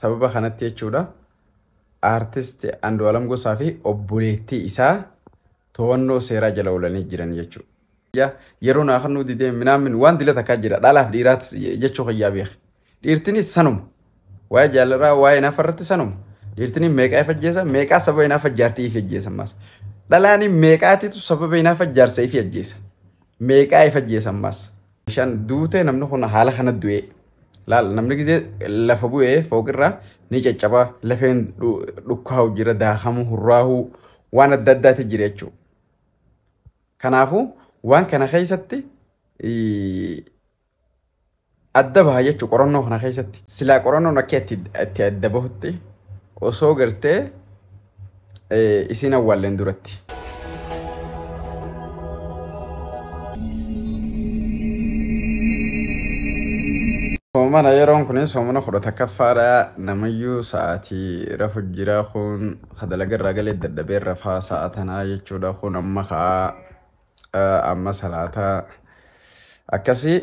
sababa kanatti jechuudha artist Andu'aalam Gosaa fi obboleettii isaa to'annoo seeraa jala oolanii jiran jechuudha. Yeroo naa kan nuti deemu minaamin waan dilata akka jira dhalaaf dhiiraatti jechuu qayyaa beek. Dhiirtinis sanuma waa'ee jaalarraa waa'ee naaf irratti sanuma. Dhiirtini meeqaa ifa ajjeesa meeqaa sababa inaaf ajjaartii ifa ajjeesa ammas. Dhalaani meeqaatitu sababa inaaf ajjaarsa ifa ajjeesa. Meeqaa ifa ajjeesa ammas. Bishaan duutee namni kun haala kana du'ee. Laal namni gisee lafa bu'ee fooqirraa ni caccaba lafeen dhukkaa'u jira daakamu hurraa'u waan adda addaati jira jechuudha. Kanaafuu waan kana keessatti adda baha jechuudha qorannoo kana keessatti. Silaa qorannoon akka itti adda bahutti osoo gartee isin awwaalleen duratti. Soomana yeroon kunis soomana kudha kaffaadha namayyuu sa'aatii rafu jira kun hadalaga irraa galee dadhabee rafaa sa'aatanaa jechuudha kun amma ka'aa amma salaataa akkasii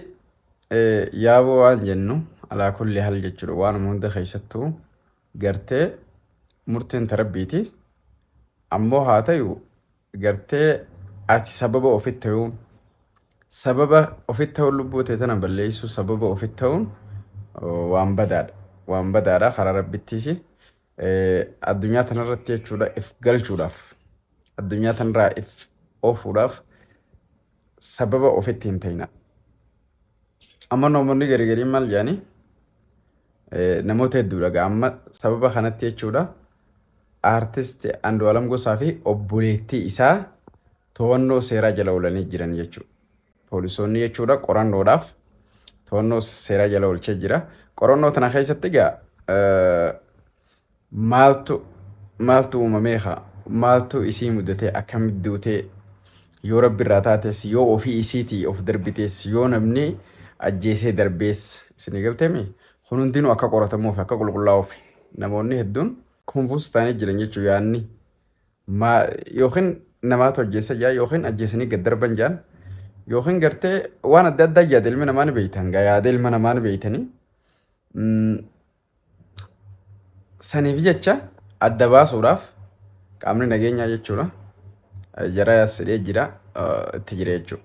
yaaboo waan jennu alaa kulli hal jechuudha waan hunda keessattuu gartee murtiin tarabbiiti ammoo haa ta'u gartee ati sababa ofitti ta'uun sababa ofitti ta'uun lubbuu teetana balleessu sababa ofitti ta'uun waan badaadha karaa rabbittiis addunyaa tanarratti jechuudha if galchuudhaaf addunyaa tanarraa if oofuudhaaf sababa ofitti hin ta'ina. Amma namoonni garii maal jedhani namoota hedduudha amma sababa kanatti jechuudha artist Andu'aalam Gosaa fi obboleettii isaa to'annoo seeraa jala oolanii jiran jechuudha. Poolisoonni jechuudha qorannoodhaaf to'annoo seeraa jala oolchee jira. Qorannoo tana keessatti egaa maaltu uumamee maaltu isii mudatee akkamitti duutee yoo rabbi irraa taates yoo ofii isiitii of darbitees yoo namni ajjeesee darbees isin galteemi kun hundinuu akka qoratamuuf akka qulqullaa'uuf namoonni hedduun konfuus ta'anii jiran jechuu yaanni yookiin namaatu ajjeessa jaa yookiin ajjeesanii gad darban jaan yookiin gartee waan adda addaa yaada ilma namaa ni beeytan yaada ilma namaa ni beeytanii saniif jecha adda baasuudhaaf qaamni nageenyaa jechuudha jara sidhee jira itti jira jechuudha.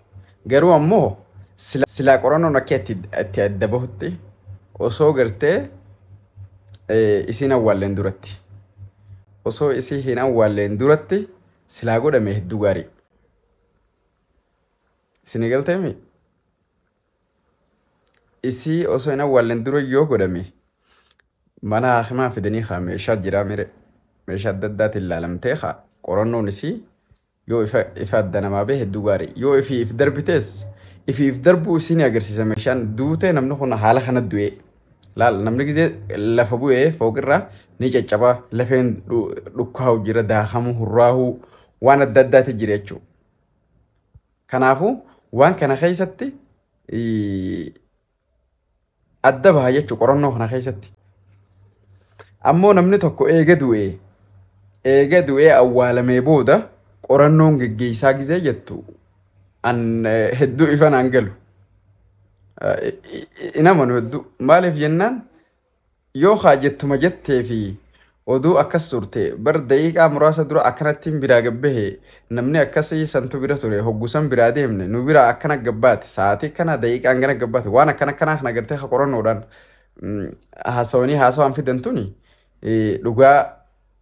Garuu ammoo silaa qorannoon akka itti adda bahutti osoo gartee isin awwaalleen duratti osoo isii hin awwaalleen duratti silaa godhame hedduu gaarii. Isin galteemi isii osoo hin awwaalleen dura yoo godhame mana hakimaa fidanii haa meeshaa jira mire meeshaa adda addaatiin ilaalamtee haa qorannoon isii yoo ifa adda namaa bee hedduu gaarii yoo if darbitees ifiif darbuu isin agarsiisa meeshaan duutee namni kun haala kana du'ee laal namni gisee lafa bu'ee fooqirraa ni caccaba lafeen dhukkaa'u jira daakamu hurraa'u waan adda addaati jira jechuudha. Kanaafuu waan kana keessatti adda baha jechuudha qorannoo kana keessatti. Ammoo namni tokko eega du'ee awwaalamee booda qorannoon geggeessaa gisee jettu an hedduu ifan an galu. Inamanu hedduu maaliif jennaan yoo haajettuma jettee fi oduu akkas turte bar daqiiqaa muraasa dura akkanatti biraa gabbahe namni akkasii santu bira ture hoggusan biraa deemne nu bira akkana gabbaate sa'aatii kana daqiiqaan gana gabbaate waan akkana kana gartee ha qorannoodhaan haasawaan fidantuni dhugaa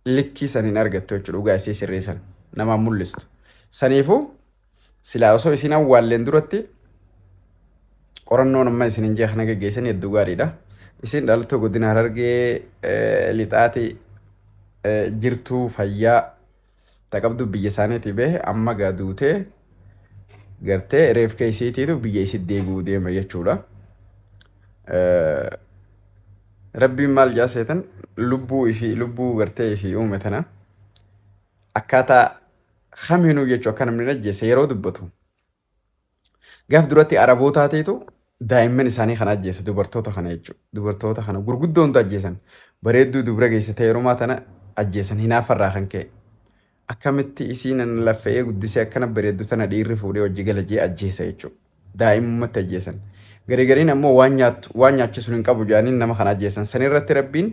likkii saniin argattu jechuudha dhugaa isii sirreessan namaan mul'istu. Saniifuu silaa osoo isin awwaalleen duratti qorannoon amma isin injee kana gaggeessan hedduu gaariidha. Isin dhaltuu godina Harargee lixaati jirtuu fayyaa taqabdu biyya isaaniitii bahe amma gaaduutee gartee reefka isiitiitu biyya isitti deebi'uu deema jechuudha. Rabbiin maal jaaseetan lubbuu gartee fi uume tana akkaataa kamiinuu jechuu akka namni ajjeese yeroo dubbatu gaaf duratti arabootaatiitu daa'imman isaanii kana ajjeese dubartoota kana jechuudha. Dubartoota kana gurguddoo hundaa ajjeesan bareedduu dubra geessitee yeroo tana ajjeesan hinaafarraa kan ka'e akkamitti isiin laffa'ee guddisee akkana bareeddu tana dhiirri fuudhee hojii galajee ajjeesa jechuudha. Daa'immatti ajjeesan. Gariin ammoo waan nyaachisuun hin qabu jedhanii nama kana ajjeesan. Sanirratti rabbiin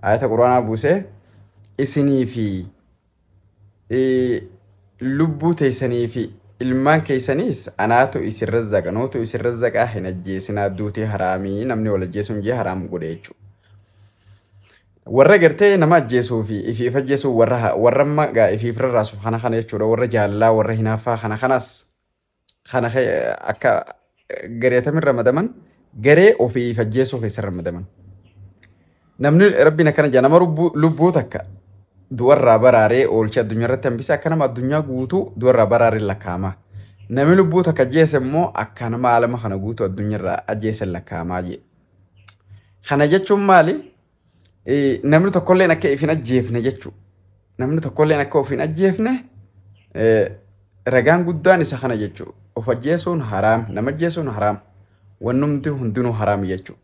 ayata quraanaa buusee isinii fi lubbuu teessanii fi ilmaan keessaniis anaatu isin razzaqa nootu isin razzaqaa hin ajjeesinaa duutii haraamii namni wal ajjeesuun jee haraam godhe jechuudha. Warra gartee nama ajjeesuu fi ifiif ajjeesuu warra magaa ifiif rarraasu kana jechuudha. Warra jaalalaa warra hinaaffaa kanas kana akka gareetamin ramadaman garee ofiif ajjeesuu keessa ramadaman. Namni rabbiin akkana jaa nama lubbuu takka du'arraa baraaree oolchi addunyaa irratti hambise akka nama addunyaa guutuu du'arraa baraaree lakkaa'ama. Namni lubbuu takka ajjeese immoo akka nama alama kana guutuu addunyaa irraa ajjeese lakkaa'amaa jee. Kana jechuun maali? Namni tokkolleen akka ifin ajjeefne jechuudha. Namni tokkolleen akka ofin ajjeefne ragaan guddaan isa kana jechuudha. Of ajjeesuun haraam, nama ajjeesuun haraam, wannumti hundinuu haraam jechuudha.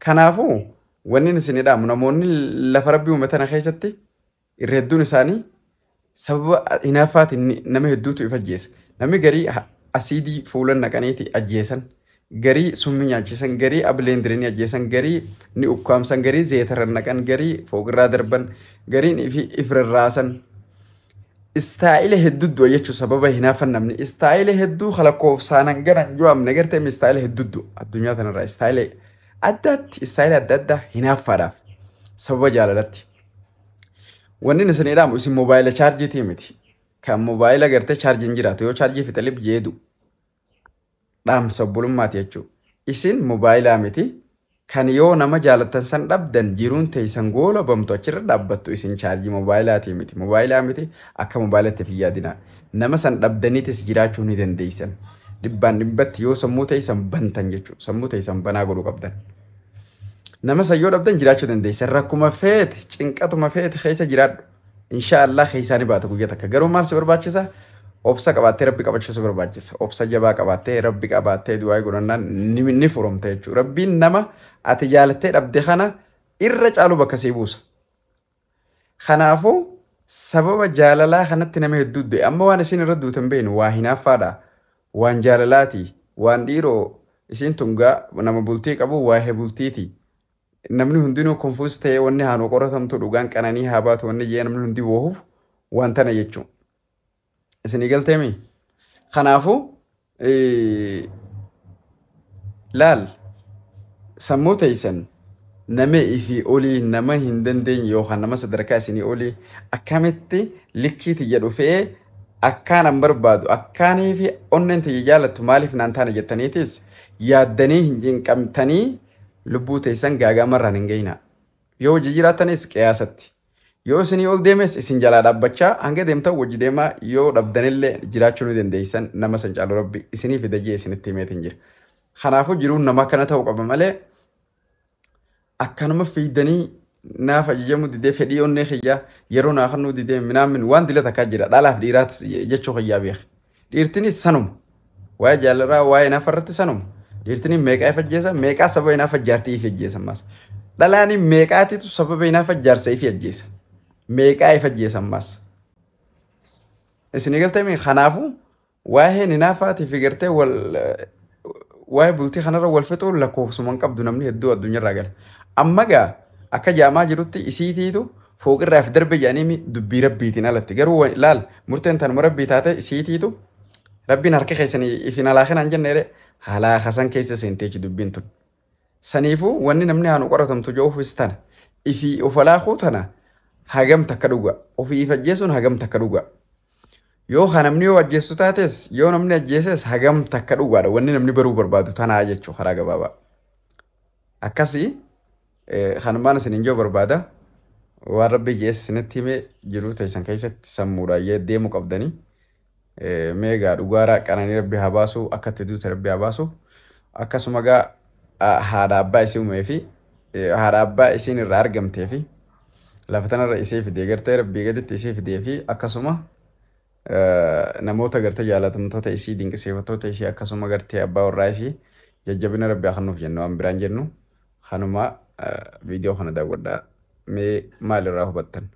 Kanaafuu wanni isin jedhamu namoonni lafa rabbii uummatan keessatti irra hedduun isaanii sababa hinaaffaatiin nama hedduutu if ajjeesa. Namni garii asiidii fuulan naqaniiti ajjeesan. Garii summi nyaachisan garii ableendiriin ajjeesan garii ni ukkaamsan garii zeetaran naqan garii foogirraa darban gariin ifirraasan istaayila hedduu jechuun sababa hinaafan namni istaayila hedduu kalakoofsaanan garan yoo amne gartee istaayila hedduu addunyaa tanarraa istaayila adda addaa hinaaffaadhaaf sababa jaalalatti. Wanni isin jedhamu isin moobaayila chaarjiitii miti. Kan moobaayila gartee chaarjiin jiraatu yoo chaarjii fixalib jeedu. Dhaamsa bulummaati jechuudha. Isin moobaayilaa miti kan yoo nama jaalatan san dhabdan jiruun teessan goola bamtu achirra dhaabbattu isin chaarjii moobaayilaatii miti. Moobaayilaa miti akka moobaayilatti fi yaadina. Nama san dhabdaniitis jiraachuu ni dandeessan. Dhibbaan dhibbatti yoo sammuu teessan bantan jechuudha. Sammuu teessan banaa godhuu qabdan. Nama san yoo dhabdan jiraachuu dandeessan. Rakkuma feete cinqatuma feete keessa jiraadhu. Inshaallah keessaanii baata guyyaa takka. Garuu maal si barbaachisa? Obsa qabattee rabbi qabachuusu barbaachisa. Obsa jabaa qabattee rabbi qabattee du'aa godhannaan ni furomte jechuudha. Rabbiin nama ati jaalattee dhabde kana irra caalu bakka sii buusa. Kanaafuu sababa jaalalaa kanatti nama hedduu du'e. Amma waan isin irra duutan beenu waa hinaaffaadha. Waan jaalalaati. Waan dhiiroo isin tungaa nama bultii qabu waa bultiiti. Namni hundinuu konfuus ta'ee wanni haanuu qoratamtu dhugaan qananii haa baatu wanni jee namni hundi boohuuf waan tana jechuudha. Isin galteemi. Kanaafuu laal sammuu teessan nama ifi olii nama hin dandeenye yookaan nama sadarkaa isinii olii akkamitti likkiiti jedhu fe'ee akkaan an barbaadu akkaanii fi onneen ta'e jaalattu maaliif naan taana jettaniitis yaaddanii hin jinqamtanii lubbuu teessan gaagaamarraan hin gahina. Yoo hojii jiraatanis qiyaasatti. Yoo isinii ol deemes isin jalaa dhaabbachaa hanga deemtan wajji deemaa yoo dhabdanillee jiraachuu ni dandeessan nama san caalu rabbi isinii fidajee isinitti himeetiin jira. Kanaafuu jiruun nama kana ta'uu qaba malee akkanuma fiidanii naaf ajajamuu didee fedhii onnee xiyyaa yeroo naa kannuu didee minaamin waan dila takkaa jira dhalaaf dhiiraat jechuu xiyyaa beek. Dhiirtinis sanuma waa'ee jaalarraa waa'ee naaf irratti sanuma. Dhiirtini meeqaa if ajjeesa meeqaa sababa inaaf ajjaartii if ajjeesa ammas. Dhalaani meeqaatitu sababa inaaf ajjaarsa if ajjeesa. Meeqaa if ajjeesa ammas. Isin galtee kanaafuu waa'ee inaafaatiif gartee waa'ee bultii kanarra wal fixuu lakkoofsumaan qabdu namni hedduu addunyaarraa gala. Amma gaa akka jaamaa jirutti isiitiitu fooqirraaf darbe jedhanii dubbii rabbiitiin alatti garuu laal murteen tanuma rabbii taate isiitiitu rabbiin harka keessanii ifin alaakinaan jenneere halaa hasan keessa seenteechi dubbiin tun. Saniifuu wanni namni haanu qoratamtu ja'uufis tana ifii of alaakuu tana hagam takka dhuga ofii if ajjeesuun hagam takka dhuga. Yoo namni yoo ajjeessu taates yoo namni ajjeeses hagam takka dhugaadha wanni namni baruu barbaadu tanaa jechuu karaa gabaabaa. Akkasii kanumaan isin injoo barbaada waan rabbi jees isinitti himee jiru teessan keessatti sammuudhaan deemuu qabdanii meegaa dhugaaraa qananii rabbi haa baasu akka itti duute rabbi haa baasu akkasuma gaa haadha abbaa isii uumee fi haadha abbaa isiin irraa argamtee fi lafa tanarra isii fidee gartee rabbii gaditti isii fidee fi akkasuma namoota gartee jaalatamtoota isii dinqisiifattoota isii akkasuma gartee abbaa warraa isii jajjabina rabbi haa kennuuf jennu waan biraan jennu kanuma viidiyoo kana daawwadhaa mee maalirraa hubattan.